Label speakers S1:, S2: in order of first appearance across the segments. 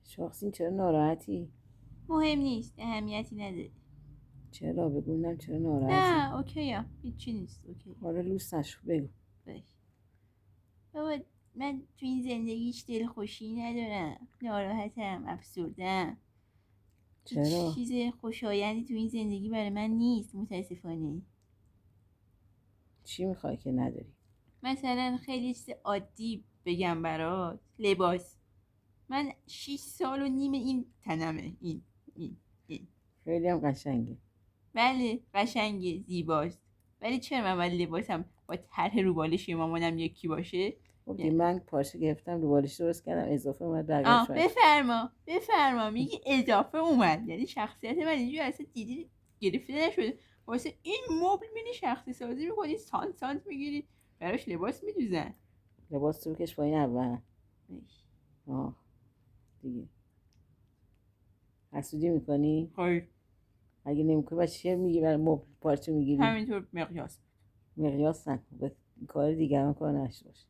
S1: شاخسین چرا ناراحتی؟
S2: مهم نیست، اهمیتی نداره.
S1: چرا بگونم چرا ناراحتی؟
S2: نه اوکی ها، هیچی نیست. اوکی
S1: حالا لوس نشو بگو.
S2: باش. بابا من تو این زندگی هیچ دلخوشی ندارم، ناراحتم، افسردم.
S1: چرا؟
S2: هیچ چیز خوشایندی تو این زندگی برای من نیست متاسفانه.
S1: چی میخوای که نداری؟
S2: مثلا خیلی چیز عادی بگم برات، لباس. من 6.5 سال این تنمه، این
S1: خیلی هم قشنگه.
S2: بله قشنگه، زیباست، ولی چرا من باید لباسم با طرح روبالشی مامانم یکی باشه؟
S1: خب من پارچه گرفتم رو بالش درست کردم اضافه اومد بقیه شاید.
S2: بفرما میگی اضافه اومد، یعنی شخصیت من اینجور اصلا دیدی گرفته نشده. واسه این مبل میری شخصی سازی میکنی، سانت میگیری براش لباس میدوزن.
S1: لباس تو بکش پایین اول. دیگه حسودی میکنی؟
S2: خیر
S1: اگه نمیکنی بس چیه میگی برای مبل پارچه میگیری؟
S2: همینطور
S1: مقیاس نکن، کار دیگران کار نشته باشه.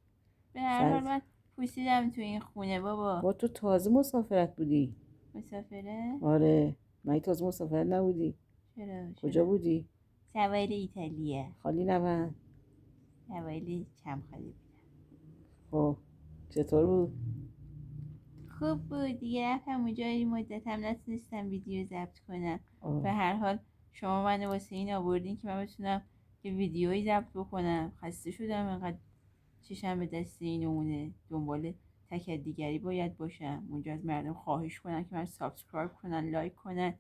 S2: به هر حال من پوسیدم تو این خونه بابا.
S1: با تو تازه مسافرت بودی؟
S2: مسافره؟
S1: آره. من تازه مسافرت نبودی؟
S2: چرا؟
S1: کجا بودی؟
S2: سواحل ایتالیا.
S1: خالی نبند؟
S2: سواحل کم خالی بودم.
S1: خب چطور بود؟
S2: خوب بود دیگه. رفتم اونجا این مدت هم نتونستم ویدیو ضبط کنم. به هر حال شما منو واسه این آوردین که من بتونم یه ویدیویی ضبط بکنم. خسته شدم انقدر چشم به دست این نمونه، دنبال تک دیگری باید باشم. اونجا از مردم خواهش کنن که من سابسکرایب کنن، لایک کنن،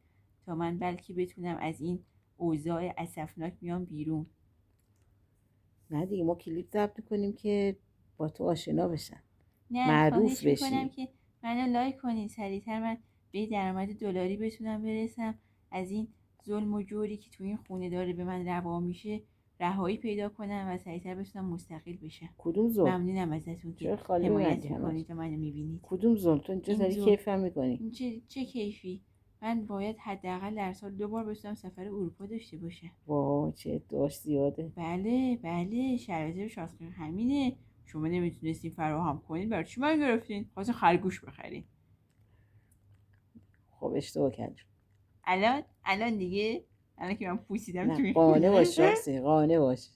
S2: تا من بلکه بتونم از این اوضاع اسفناک بیام بیرون.
S1: نه دیگه ما کلیپ ضبط کنیم که با تو آشنا بشن،
S2: نه
S1: معروف
S2: خواهش میکنم
S1: بشی.
S2: که منو لایک کنین، سریعتر من به درآمد دلاری بتونم برسم، از این ظلم و جوری که تو این خونه داره به من روا میشه رهایی پیدا کنم و سریعتر بتونم مستقل بشم.
S1: کدوم ظلم؟
S2: ممنونم ازتون که
S1: چرا خالی
S2: حمایت
S1: اومدی همش؟
S2: میکنید و منو میبینید.
S1: کدوم ظلم؟ تو اینجا
S2: این
S1: داری
S2: ظلم.
S1: کیفم میکنی.
S2: این چه کیفی؟ من باید حداقل در سال 2 بار بتونم سفر اروپا داشته باشم.
S1: واه چه ادعاش زیاده.
S2: بله شرایط شاخص همینه. شما نمیتونستین فراهم کنین، برای چی من گرفتین؟ خواستین خرگوش بخرین.
S1: خب اشتباه کردم.
S2: الان دیگه الان که من پوسیدم تو
S1: نه
S2: این
S1: قانه
S2: خونه.
S1: باش شاخصی، قانه باش.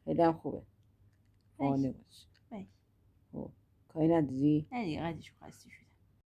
S1: خیلی هم خوبه
S2: باش
S1: قانه باش.
S2: باش.
S1: خب کاری نداری؟
S2: نه دیگه قدشو خسته شدم.